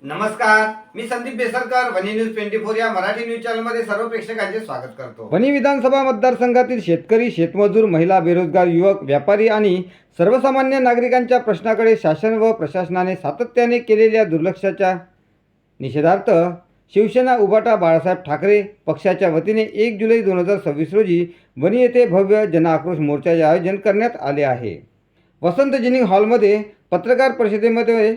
नमस्कार, मी संदीप बेसरकर. वनी न्यूज 24 या मराठी न्यूज चॅनलमध्ये सर्व प्रेक्षकांचे स्वागत करतो. वनी विधानसभा मतदारसंघातील शेतकरी, शेतमजूर, महिला, बेरोजगार युवक, व्यापारी आणि सर्वसामान्य नागरिकांच्या प्रश्नाकडे शासन व प्रशासनाने सातत्याने केलेल्या दुर्लक्षाच्या निषेधार्थ शिवसेना उभाटा बाळासाहेब ठाकरे पक्षाच्या वतीने 1 जुलै 2026 रोजी वनी येथे भव्य जनआक्रोश मोर्चाचे आयोजन करण्यात आले आहे. वसंत जिनिंग हॉलमध्ये पत्रकार परिषदेमध्ये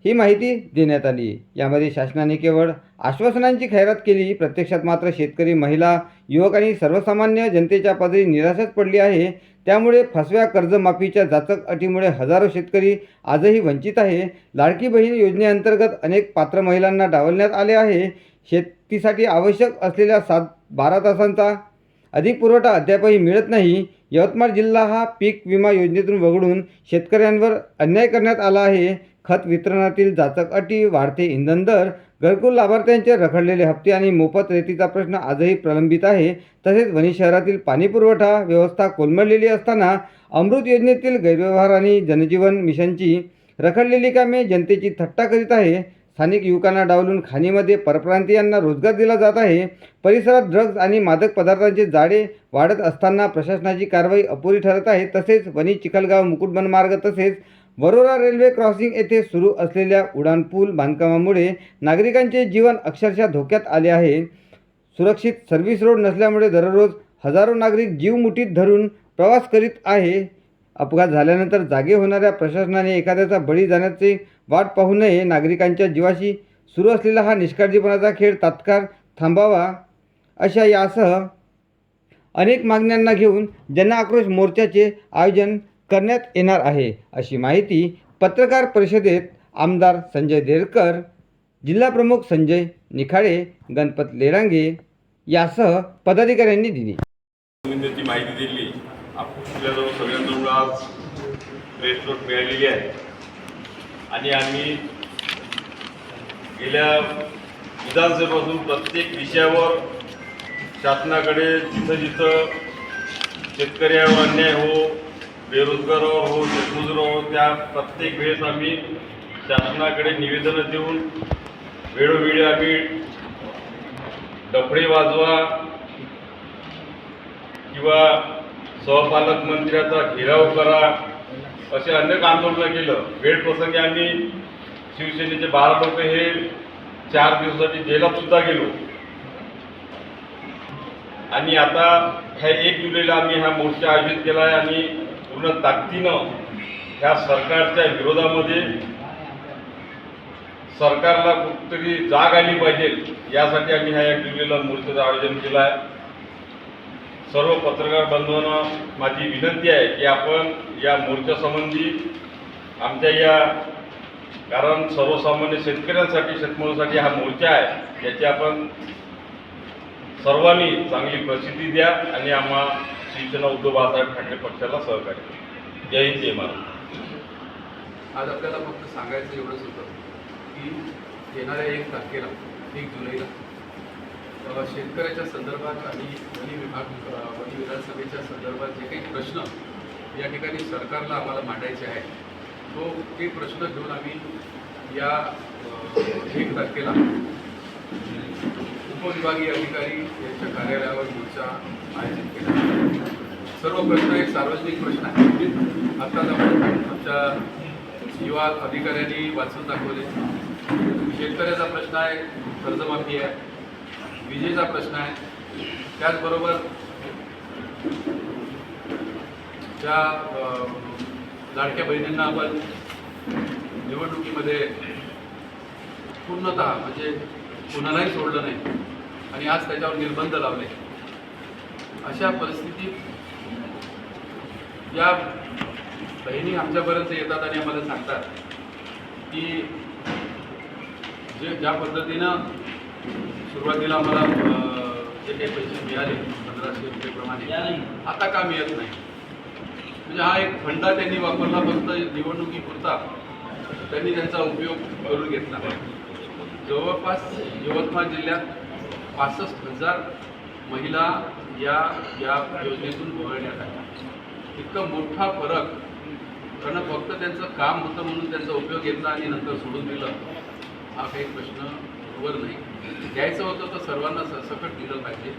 ही माहिती देण्यात आली. यामध्ये शासनाने केवळ आश्वासनांची खैरात केली, प्रत्यक्षात मात्र शेतकरी, महिला, युवक आणि सर्वसामान्य जनतेच्या पदरी निराशाच पडली आहे. त्यामुळे फसव्या कर्जमाफीच्या जाचक अटीमुळे हजारो शेतकरी आजही वंचित आहे. लाडकी बहीण योजनेअंतर्गत अनेक पात्र महिलांना डावलण्यात आले आहे. शेतीसाठी आवश्यक असलेल्या 12 तासांचा अधिक पुरवठा अद्यापही मिळत नाही. यवतमाळ जिल्हा हा पीक विमा योजनेतून वगळून शेतकऱ्यांवर अन्याय करण्यात आला आहे. खत वितरणातील जाचक अटी, वाढते इंधन दर, घरकुल लाभार्थ्यांचे रखडलेले हप्ते आणि मोफत रेतीचा प्रश्न आजही प्रलंबित आहे. तसेच वनी शहरातील पाणीपुरवठा व्यवस्था कोलमडलेली असताना अमृत योजनेतील गैरव्यवहार आणि जनजीवन मिशनची रखडलेली कामे जनतेची थट्टा करीत आहे. स्थानिक युवकांना डावलून खाणीमध्ये परप्रांतीयांना रोजगार दिला जात आहे. परिसरात ड्रग्ज आणि मादक पदार्थांचे जाळे वाढत असताना प्रशासनाची कारवाई अपुरी ठरत आहे. तसेच वनी चिखलगाव मुकुटबन मार्ग तसेच वरोरा रेल्वे क्रॉसिंग येथे सुरू असलेल्या उड्डाणपूल बांधकामामुळे नागरिकांचे जीवन अक्षरशः धोक्यात आले आहे. सुरक्षित सर्व्हिस रोड नसल्यामुळे दररोज हजारो नागरिक जीव मुठीत धरून प्रवास करीत आहे. अपघात झाल्यानंतर जागे होणाऱ्या प्रशासनाने एखाद्याचा बळी जाण्याची वाट पाहू नये. नागरिकांच्या जीवाशी सुरू असलेला हा निष्काळजीपणाचा खेळ तात्काळ थांबावा, अशा यासह अनेक मागण्यांना घेऊन जनआक्रोश मोर्चाचे आयोजन करण्यात येणार आहे, अशी माहिती पत्रकार परिषदेत आमदार संजय देरकर, जिल्हाप्रमुख संजय निखाडे, गणपत लेरांगे यासह पदाधिकाऱ्यांनी दिली. त्याची माहिती दिली. आपल्याजवळ सगळ्यांजवळ आज प्रेस नोट मिळालेली आहे आणि आम्ही गेल्या विधानसभेपासून प्रत्येक विषयावर शासनाकडे जिथं जिथं शेतकऱ्यावर अन्याय हो, बेरोजगारावर हो, शेतमजुरावर हो, त्या प्रत्येक वेळेस आम्ही शासनाकडे निवेदनं देऊन वेळोवेळी आम्ही डफळे वाजवा किंवा सहपालक मंत्र्याचा घेराव करा असे अनेक आंदोलनं केलं. वेळप्रसंगी आम्ही शिवसेनेचे 12 लोक हे 4 दिवसासाठी जेलात सुद्धा गेलो आणि आता ह्या 1 जुलैला आम्ही हा मोर्चा आयोजित केला आहे आणि पूर्ण ताकदीनं ह्या सरकारच्या विरोधामध्ये सरकारला कुठतरी जाग आली पाहिजे यासाठी आम्ही ह्या 1 जुलैला मोर्चाचं आयोजन केलं आहे. सर्व पत्रकार बंधूंना माझी विनंती आहे की आपण या मोर्चासंबंधी आमच्या या, कारण सर्वसामान्य शेतकऱ्यांसाठी, शेतमजुरांसाठी हा मोर्चा आहे, याची आपण सर्वांनी चांगली प्रसिद्धी द्या आणि आम्हा शिवसेना उद्धव बाळासाहेब ठाकरे पक्षाला सहकार्य करा. जय हिंद, जय महाराष्ट्र. आज आपल्याला फक्त सांगायचं एवढंच होतं की येणाऱ्या 1 तारखेला 1 जुलैला शेतकऱ्याच्या संदर्भात आणि वनी विधानसभेच्या संदर्भात जे काही प्रश्न या ठिकाणी सरकारला आम्हाला मांडायचे आहेत, ते प्रश्न घेऊन आम्ही या 1 तारखेला उपविभागीय अधिकारी यांच्या कार्यालयावर मोर्चा आयोजित केला. सर्व प्रश्न एक सार्वजनिक प्रश्न आहे. आत्ताच आपण आमच्या युवा अधिकाऱ्यांनी वाचून दाखवले. शेतकऱ्याचा प्रश्न आहे, कर्जमाफी आहे, विजेचा प्रश्न आहे, त्याचबरोबर त्या लाडक्या बहिणींना आपण निवडणुकीमध्ये पूर्णतः म्हणजे कुणालाही सोडलं नाही आणि आज त्याच्यावर निर्बंध लावले. अशा परिस्थितीत या बहिणी आमच्यापर्यंत येतात आणि आम्हाला सांगतात की ज्या पद्धतीनं सुरुवातीला आम्हाला जे काही पैसे मिळाले 1500 रुपयेप्रमाणे आता का मिळत नाही. म्हणजे हा एक फंडा त्यांनी वापरला, फक्त निवडणुकीपुरता त्यांनी त्यांचा उपयोग करून घेतला. जवळपास यवतमाळ जिल्ह्यात 65,000 महिला या योजनेतून वगळण्यात आल्या. इतका मोठा फरक, कारण फक्त त्यांचं काम होतं म्हणून त्यांचा उपयोग घेतला आणि नंतर सोडून दिलं. हा काही प्रश्न बरोबर नाही. द्यायचं होतं तर सर्वांना सरसकट दिलं पाहिजे.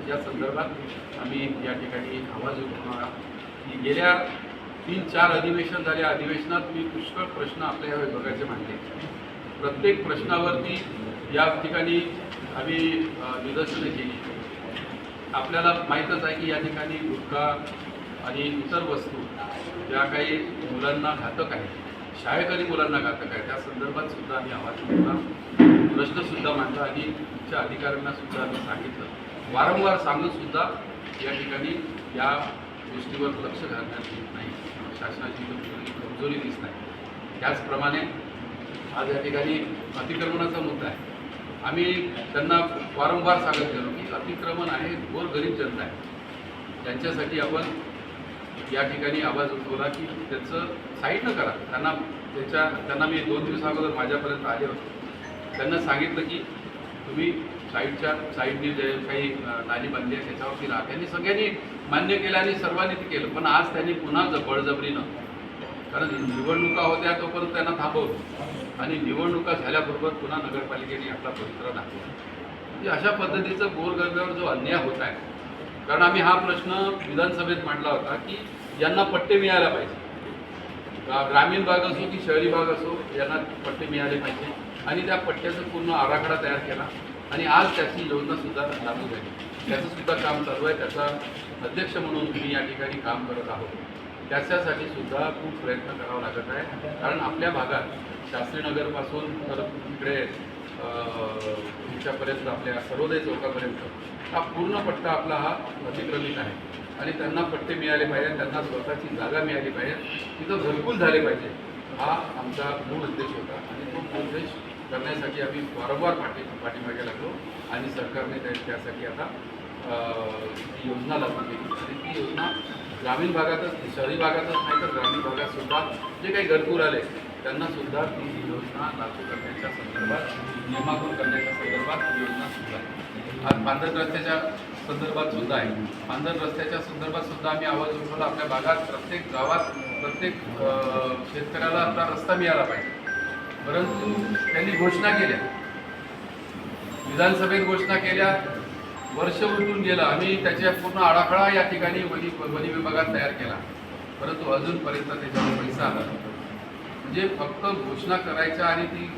या संदर्भात आम्ही या ठिकाणी आवाज उठवणार आहोत की गेल्या 3-4 अधिवेशन झाल्या. अधिवेशनात मी पुष्कळ प्रश्न आपल्या या विभागाचे मांडले. प्रत्येक प्रश्नावरती या ठिकाणी आम्ही निदर्शनं केली. आपल्याला माहीतच आहे की या ठिकाणी गुटखा आणि इतर वस्तू ज्या काही मुलांना घातक आहेत, शाळकरी मुलांना घातक आहे, त्या संदर्भात सुद्धा आम्ही आवाज उठवला, प्रश्नसुद्धा मांडला आणि उच्च अधिकाऱ्यांना सुद्धा आम्ही सांगितलं. वारंवार सांगूनसुद्धा या ठिकाणी या गोष्टीवर लक्ष घालण्यात येत नाही. शासनाची कमजोरी दिसत नाही. त्याचप्रमाणे आज या ठिकाणी अतिक्रमणाचा मुद्दा आहे. आम्ही त्यांना वारंवार सांगत गेलो की अतिक्रमण आहे, गोरगरीब जनता आहे, त्यांच्यासाठी आपण या ठिकाणी आवाज उठवला की त्याचं साईडनं करा. त्यांना मी 2 दिवस अगोदर माझ्यापर्यंत आले होते. त्यांना सांगितलं की तुम्ही साईडनी जे काही नाली बांधली आहे त्याच्यावरती राहा. त्यांनी सगळ्यांनी मान्य केलं आणि सर्वांनी ते केलं. पण आज त्यांनी पुन्हा बळजबरीनं, कारण निवडणुका होत्या तोपर्यंत त्यांना थांबवलं आणि निवडणुका झाल्याबरोबर पुन्हा नगरपालिकेने आपला पवित्रा दाखवला. म्हणजे अशा पद्धतीचं गोरगरिबावर जो अन्याय होत आहे. कारण आम्ही हा प्रश्न विधानसभेत मांडला होता की यांना पट्टे मिळायला पाहिजे. ग्रामीण भाग असो की शहरी भाग असो, यांना पट्टे मिळाले पाहिजे आणि त्या पट्ट्याचा पूर्ण आराखडा तयार केला आणि आज त्याची योजनासुद्धा लागू झाली. त्याचंसुद्धा काम चालू आहे. त्याचा अध्यक्ष म्हणून मी या ठिकाणी काम करत आहोत. त्याच्यासाठी सुद्धा खूप प्रयत्न करावा लागत आहे. कारण आपल्या भागात शास्त्रीनगरपासून तर इकडे ह्याच्यापर्यंत आपल्या सर्वोदय चौकापर्यंत हा पूर्ण पट्टा आपला हा अतिक्रमित आहे आणि त्यांना पट्टे मिळाले पाहिजे, त्यांना स्वतःची जागा मिळाली पाहिजे, तिथं घरकुल झाले पाहिजे. हा आमचा मूळ उद्देश होता आणि तो मूळ उद्देश करण्यासाठी आम्ही वारंवार पाठीमागे लागलो आणि सरकारने त्यासाठी आता ती योजना लागू केली आणि ती योजना ग्रामीण भागातच, शहरी भागातच नाही तर ग्रामीण भागातसुद्धा जे काही घरकुल आले त्यांनासुद्धा ती योजना लागू करण्याच्या संदर्भात, नियमाकून करण्याच्या संदर्भात ही योजना सुद्धा आहे. आज पांढर रस्त्याच्या संदर्भात सुद्धा आहे. पांढर रस्त्याच्या संदर्भात सुद्धा आम्ही आवाज उठवला. आपल्या भागात प्रत्येक गावात प्रत्येक शेतकऱ्याला आपला रस्ता मिळाला पाहिजे. परंतु त्यांनी घोषणा केल्या, विधानसभेत घोषणा केल्या, वर्ष उलटून गेलं. आम्ही त्याच्या पूर्ण आराखडा या ठिकाणी वनी विभागात तयार केला, परंतु अजूनपर्यंत त्याच्यावर पैसा आला. म्हणजे फक्त घोषणा करायच्या आणि ती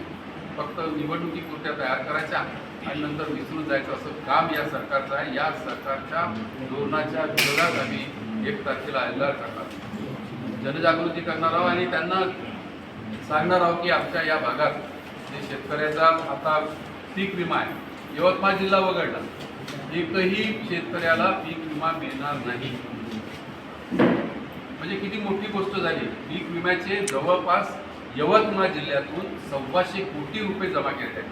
फक्त निवडणुकीपुरत्या तयार करायच्या आणि नंतर विसरून जायचं असं काम या सरकारचं आहे. या सरकारच्या धोरणाच्या विरोधात आम्ही 1 तारखेला एल्गार करणार, जनजागृती करणार आहोत आणि त्यांना सांगणार आहोत की आमच्या या भागात जे शेतकऱ्याचा आता पीक विमा आहे, यवतमाळ जिल्हा वगळला, एकही शेतकऱ्याला पीक विमा मिळणार नाही. म्हणजे किती मोठी गोष्ट झाली. पीक विम्याचे जवळपास यवतमाळ जिल्ह्यातून 1,200 कोटी रुपये जमा केले आहेत.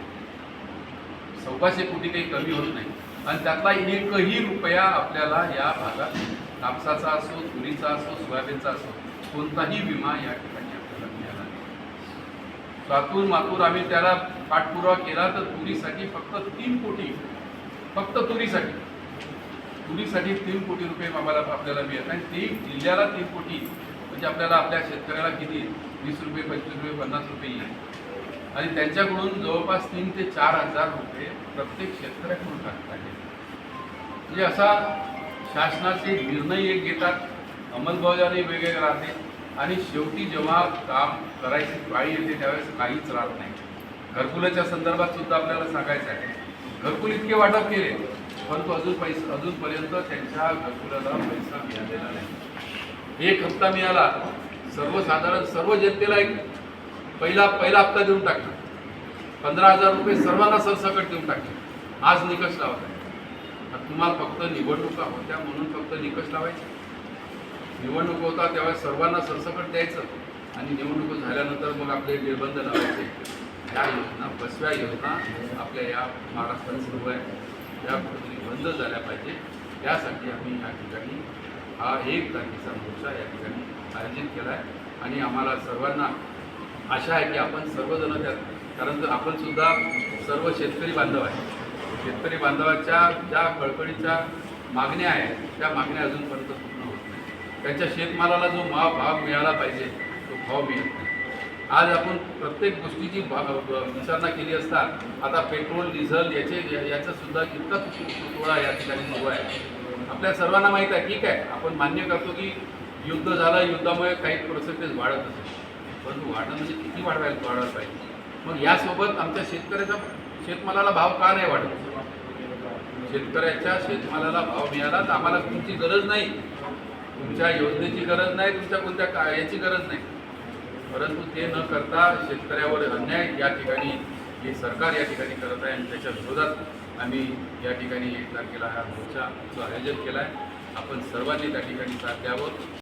1,200 कोटी काही कमी होत नाही आणि त्यातला एकही रुपया आपल्याला या भागात कापसाचा असो, तुरीचा असो, सोयाबीनचा असो, कोणताही विमा या ठिकाणी आपल्याला मिळाला नाही. सातून मातूर आम्ही त्याला पाठपुरावा केला तर तुरीसाठी फक्त 3 कोटी, फक्त तुरीसाठी 3 कोटी रुपये आपल्याला मिळत नाही. ते जिल्ह्याला 3 कोटी म्हणजे आपल्याला आपल्या शेतकऱ्याला किती 20 रुपये, 25 रुपये, 50 रुपये येईल आणि त्यांच्याकडून जवळपास 3,000 ते 4,000 रुपये प्रत्येक शेतकऱ्याकडून टाकत आहे. म्हणजे असा शासनाचे निर्णय एक घेतात, अंमलबजावणी वेगळे राहते आणि शेवटी जेव्हा काम करायची पाळी येते त्यावेळेस काहीच राहत नाही. घरकुलाच्या संदर्भात सुद्धा आपल्याला सांगायचं आहे, घरकुल इतके वाटप केले परंतु अजूनपर्यंत त्यांच्या घरकुलाला पैसा मिळालेला नाही. 1 हप्ता मिळाला, सर्वसाधारण सर्व जनतेला एक पहिला हप्ता देऊन टाकला, 15,000 रुपये सर्वांना सरसकट देऊन टाकले. आज निकष लावत आहे. तुम्हाला फक्त निवडणुका होत्या म्हणून फक्त निकष लावायचे. निवडणूक होता त्यावेळेस सर्वांना सरसकट द्यायचं आणि निवडणूक झाल्यानंतर मग आपले निर्बंध लावायचे. ह्या योजना, बसव्या योजना आपल्या या महाराष्ट्रात सुरू आहे, या पद्धतीने बंद झाल्या पाहिजे. त्यासाठी आम्ही या ठिकाणी हा 1 तारखेचा मोर्चा या ठिकाणी आयोजित केला आहे आणि आम्हाला सर्वांना आशा आहे की आपण सर्वजण त्यात, कारण तर आपण सुद्धा सर्व शेतकरी बांधव आहे. शेतकरी बांधवाच्या ज्या कळकळीच्या मागण्या आहेत त्या मागण्या अजूनपर्यंत पूर्ण होत नाही. त्यांच्या शेतमालाला जो भाव मिळाला पाहिजे तो भाव मिळत नाही. आज आपण प्रत्येक गोष्टीची विचारणा केली असता आता पेट्रोल डिझेल याचं सुद्धा इतका तुटवडा या ठिकाणी सुरू आहे. आपल्या सर्वांना माहीत आहे, ठीक आहे, आपण मान्य करतो की युद्ध झालं, युद्धामुळे काही पर्सेंटेज वाढत असेल, परंतु वाढणं म्हणजे किती वाढवायला पाहिजे. मग यासोबत आमच्या शेतमालाला भाव का नाही वाढत? शेतकऱ्याच्या शेतमालाला भाव मिळाला तर आम्हाला तुमची गरज नाही, तुमच्या योजनेची गरज नाही, तुमच्या कोणत्या याची गरज नाही. परंतु ते न करता शेतकऱ्यावर अन्याय या ठिकाणी हे सरकार या ठिकाणी करत आहे आणि त्याच्या विरोधात आम्ही या ठिकाणी 1 तारखेला हा मोर्चाचं आयोजन केलं आहे. आपण सर्वांनी त्या ठिकाणी साथ द्यावं.